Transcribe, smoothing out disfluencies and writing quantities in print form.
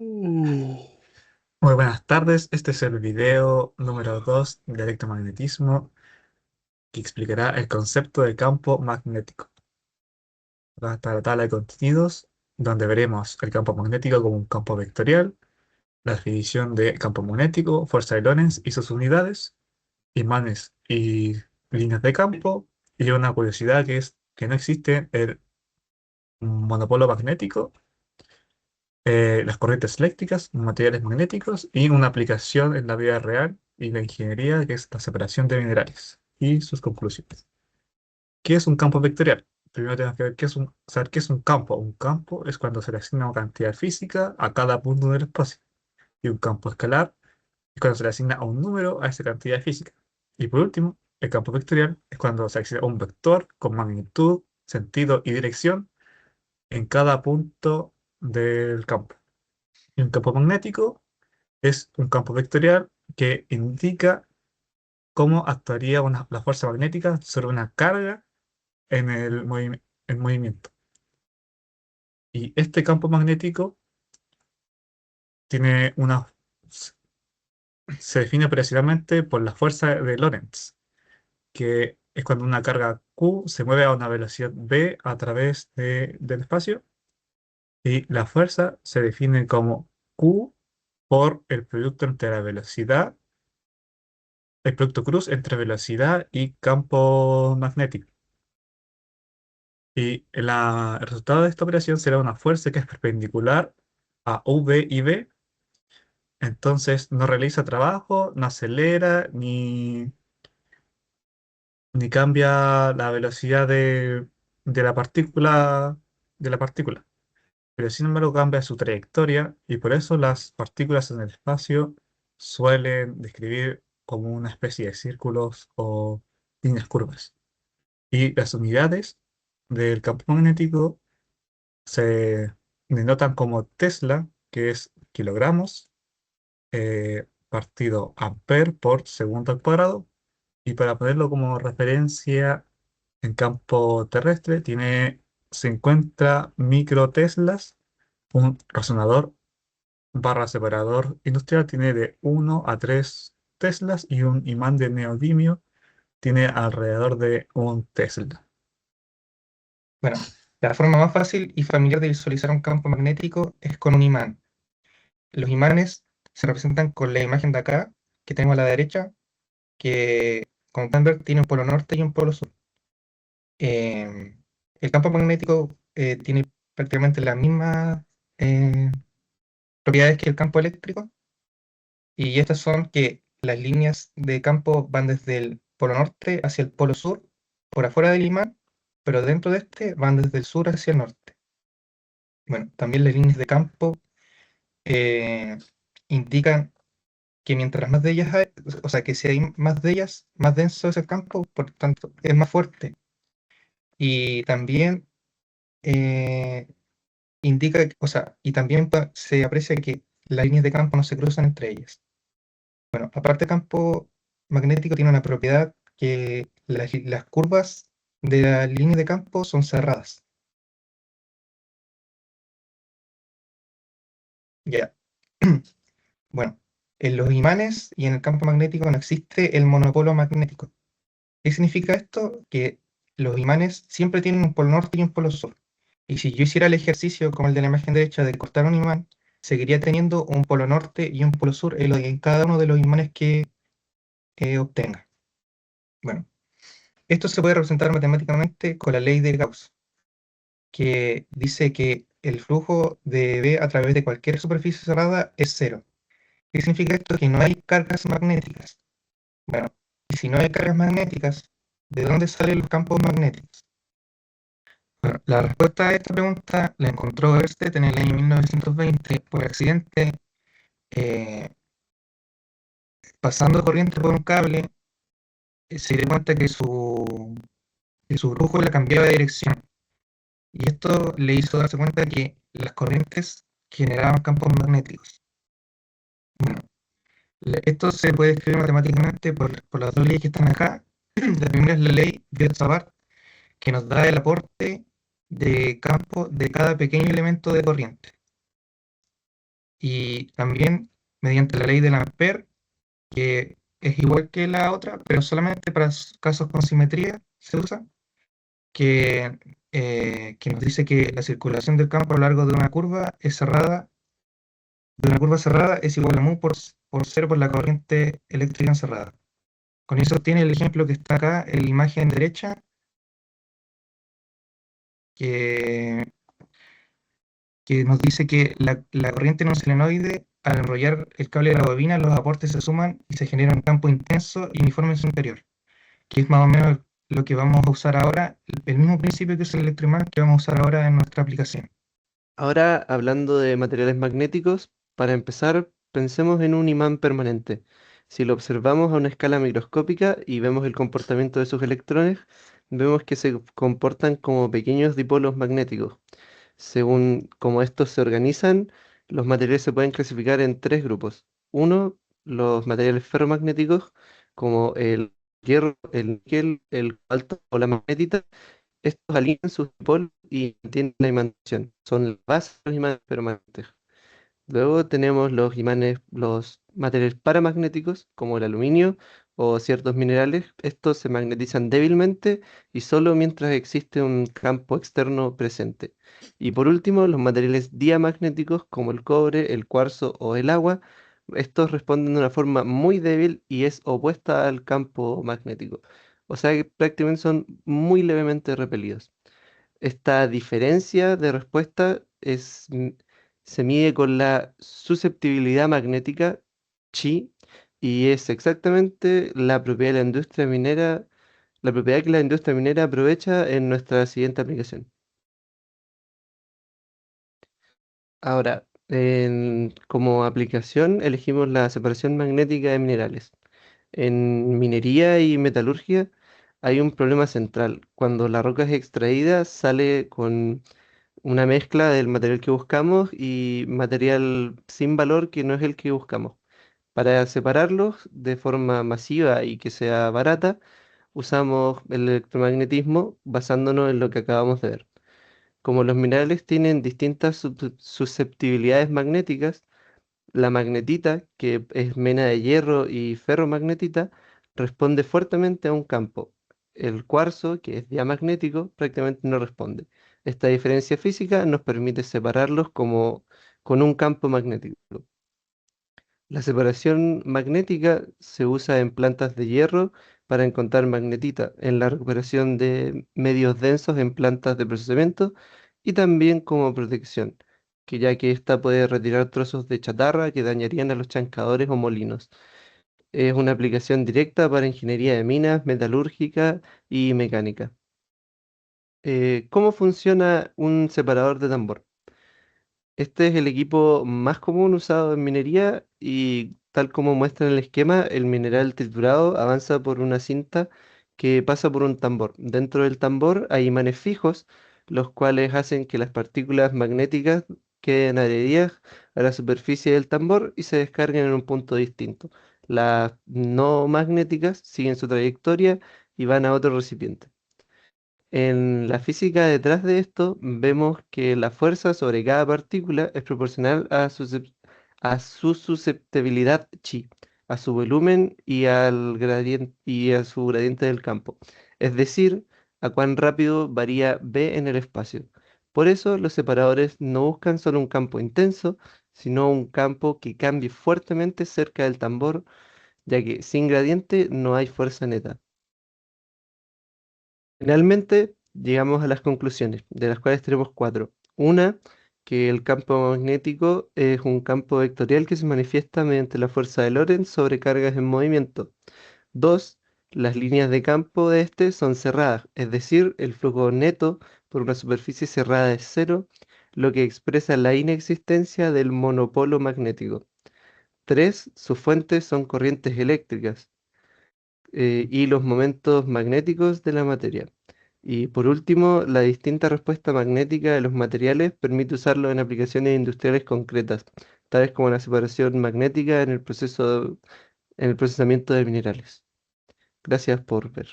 Mm. Muy buenas tardes, este es el video número 2 de electromagnetismo que explicará el concepto de campo magnético. Va a estar la tabla de contenidos donde veremos el campo magnético como un campo vectorial, la definición de campo magnético, fuerza de Lorentz y sus unidades, imanes y líneas de campo, y una curiosidad que es que no existe el monopolo magnético, las corrientes eléctricas, materiales magnéticos y una aplicación en la vida real y la ingeniería que es la separación de minerales y sus conclusiones. ¿Qué es un campo vectorial? Primero tenemos que ver saber qué es un campo. Un campo es cuando se le asigna una cantidad física a cada punto del espacio. Y un campo escalar es cuando se le asigna un número a esa cantidad física. Y por último, el campo vectorial es cuando se asigna un vector con magnitud, sentido y dirección en cada punto del campo. Y un campo magnético es un campo vectorial que indica cómo actuaría la fuerza magnética sobre una carga en el movimiento. Y este campo magnético tiene una, se define operacionalmente por la fuerza de Lorentz, que es cuando una carga Q se mueve a una velocidad v a través del espacio, y la fuerza se define como Q por el producto entre la velocidad, el producto cruz entre velocidad y campo magnético. Y el resultado de esta operación será una fuerza que es perpendicular a V y B. Entonces no realiza trabajo, no acelera, ni cambia la velocidad de la partícula. Pero sin embargo cambia su trayectoria, y por eso las partículas en el espacio suelen describir como una especie de círculos o líneas curvas. Y las unidades del campo magnético se denotan como Tesla, que es kilogramos, partido ampere por segundo al cuadrado. Y para ponerlo como referencia en campo terrestre, se encuentra microteslas. Un resonador barra separador industrial tiene de 1 a 3 teslas, y un imán de neodimio tiene alrededor de 1 tesla. Bueno, la forma más fácil y familiar de visualizar un campo magnético es con un imán. Los imanes se representan con la imagen de acá, que tenemos a la derecha, que como pueden ver tiene un polo norte y un polo sur. El campo magnético tiene prácticamente las mismas eh, propiedades que el campo eléctrico, y estas son que las líneas de campo van desde el polo norte hacia el polo sur, por afuera del imán, pero dentro de este van desde el sur hacia el norte. Bueno, también las líneas de campo eh, indican que mientras más de ellas hay, o sea, que si hay más de ellas, más denso es el campo, por tanto, es más fuerte. Y también eh, indica, o sea, y también se aprecia que las líneas de campo no se cruzan entre ellas. Bueno, aparte, el campo magnético tiene una propiedad que las curvas de la línea de campo son cerradas. Ya. Bueno, en los imanes y en el campo magnético no existe el monopolo magnético. ¿Qué significa esto? Que los imanes siempre tienen un polo norte y un polo sur. Y si yo hiciera el ejercicio como el de la imagen derecha de cortar un imán, seguiría teniendo un polo norte y un polo sur en cada uno de los imanes que obtenga. Bueno, esto se puede representar matemáticamente con la ley de Gauss, que dice que el flujo de B a través de cualquier superficie cerrada es cero. ¿Qué significa esto? Que no hay cargas magnéticas. Bueno, y si no hay cargas magnéticas, ¿de dónde salen los campos magnéticos? Bueno, la respuesta a esta pregunta la encontró Ørsted en el año 1920 por accidente, eh, pasando corriente por un cable. Se dio cuenta que su brújula cambiaba de dirección, y esto le hizo darse cuenta que las corrientes generaban campos magnéticos. Bueno, esto se puede escribir matemáticamente por las dos leyes que están acá. La primera es la ley de Savart, que nos da el aporte de campo de cada pequeño elemento de corriente. Y también mediante la ley del Ampère, que es igual que la otra, pero solamente para casos con simetría se usa, que nos dice que la circulación del campo a lo largo de una curva es cerrada, de una curva cerrada es igual a mu por cero por la corriente eléctrica encerrada. Con eso tiene el ejemplo que está acá en la imagen derecha, que, que nos dice que la corriente en un solenoide, al enrollar el cable de la bobina, los aportes se suman y se genera un campo intenso y uniforme en su interior, que es más o menos lo que vamos a usar ahora, el mismo principio que usa el electroimán que vamos a usar ahora en nuestra aplicación. Ahora, hablando de materiales magnéticos, para empezar, pensemos en un imán permanente. Si lo observamos a una escala microscópica y vemos el comportamiento de sus electrones, vemos que se comportan como pequeños dipolos magnéticos. Según cómo estos se organizan, los materiales se pueden clasificar en tres grupos. Uno, los materiales ferromagnéticos, como el hierro, el níquel, el cobalto o la magnetita. Estos alinean sus dipolos y mantienen la imantación. Son la base de los imanes permanentes. Luego tenemos los imanes, los materiales paramagnéticos, como el aluminio o ciertos minerales. Estos se magnetizan débilmente y solo mientras existe un campo externo presente. Y por último, los materiales diamagnéticos, como el cobre, el cuarzo o el agua. Estos responden de una forma muy débil y es opuesta al campo magnético. O sea que prácticamente son muy levemente repelidos. Esta diferencia de respuesta se mide con la susceptibilidad magnética, chi, y es exactamente la propiedad de la industria minera, la propiedad que la industria minera aprovecha en nuestra siguiente aplicación. Ahora, como aplicación elegimos la separación magnética de minerales. En minería y metalurgia hay un problema central. Cuando la roca es extraída, sale con una mezcla del material que buscamos y material sin valor que no es el que buscamos. Para separarlos de forma masiva y que sea barata, usamos el electromagnetismo basándonos en lo que acabamos de ver. Como los minerales tienen distintas susceptibilidades magnéticas, la magnetita, que es mena de hierro y ferromagnetita, responde fuertemente a un campo. El cuarzo, que es diamagnético, prácticamente no responde. Esta diferencia física nos permite separarlos como con un campo magnético. La separación magnética se usa en plantas de hierro para encontrar magnetita, en la recuperación de medios densos en plantas de procesamiento y también como protección, que ya que ésta puede retirar trozos de chatarra que dañarían a los chancadores o molinos. Es una aplicación directa para ingeniería de minas, metalúrgica y mecánica. ¿Cómo funciona un separador de tambor? Este es el equipo más común usado en minería y tal como muestra en el esquema, el mineral triturado avanza por una cinta que pasa por un tambor. Dentro del tambor hay imanes fijos, los cuales hacen que las partículas magnéticas queden adheridas a la superficie del tambor y se descarguen en un punto distinto. Las no magnéticas siguen su trayectoria y van a otro recipiente. En la física detrás de esto, vemos que la fuerza sobre cada partícula es proporcional a su susceptibilidad chi, a su volumen y y a su gradiente del campo, es decir, a cuán rápido varía B en el espacio. Por eso, los separadores no buscan solo un campo intenso, sino un campo que cambie fuertemente cerca del tambor, ya que sin gradiente no hay fuerza neta. Finalmente, llegamos a las conclusiones, de las cuales tenemos cuatro. Una, que el campo magnético es un campo vectorial que se manifiesta mediante la fuerza de Lorentz sobre cargas en movimiento. Dos, las líneas de campo de este son cerradas, es decir, el flujo neto por una superficie cerrada es cero, lo que expresa la inexistencia del monopolo magnético. Tres, sus fuentes son corrientes eléctricas y los momentos magnéticos de la materia. Y por último, la distinta respuesta magnética de los materiales permite usarlo en aplicaciones industriales concretas, tales como la separación magnética en el en el procesamiento de minerales. Gracias por ver.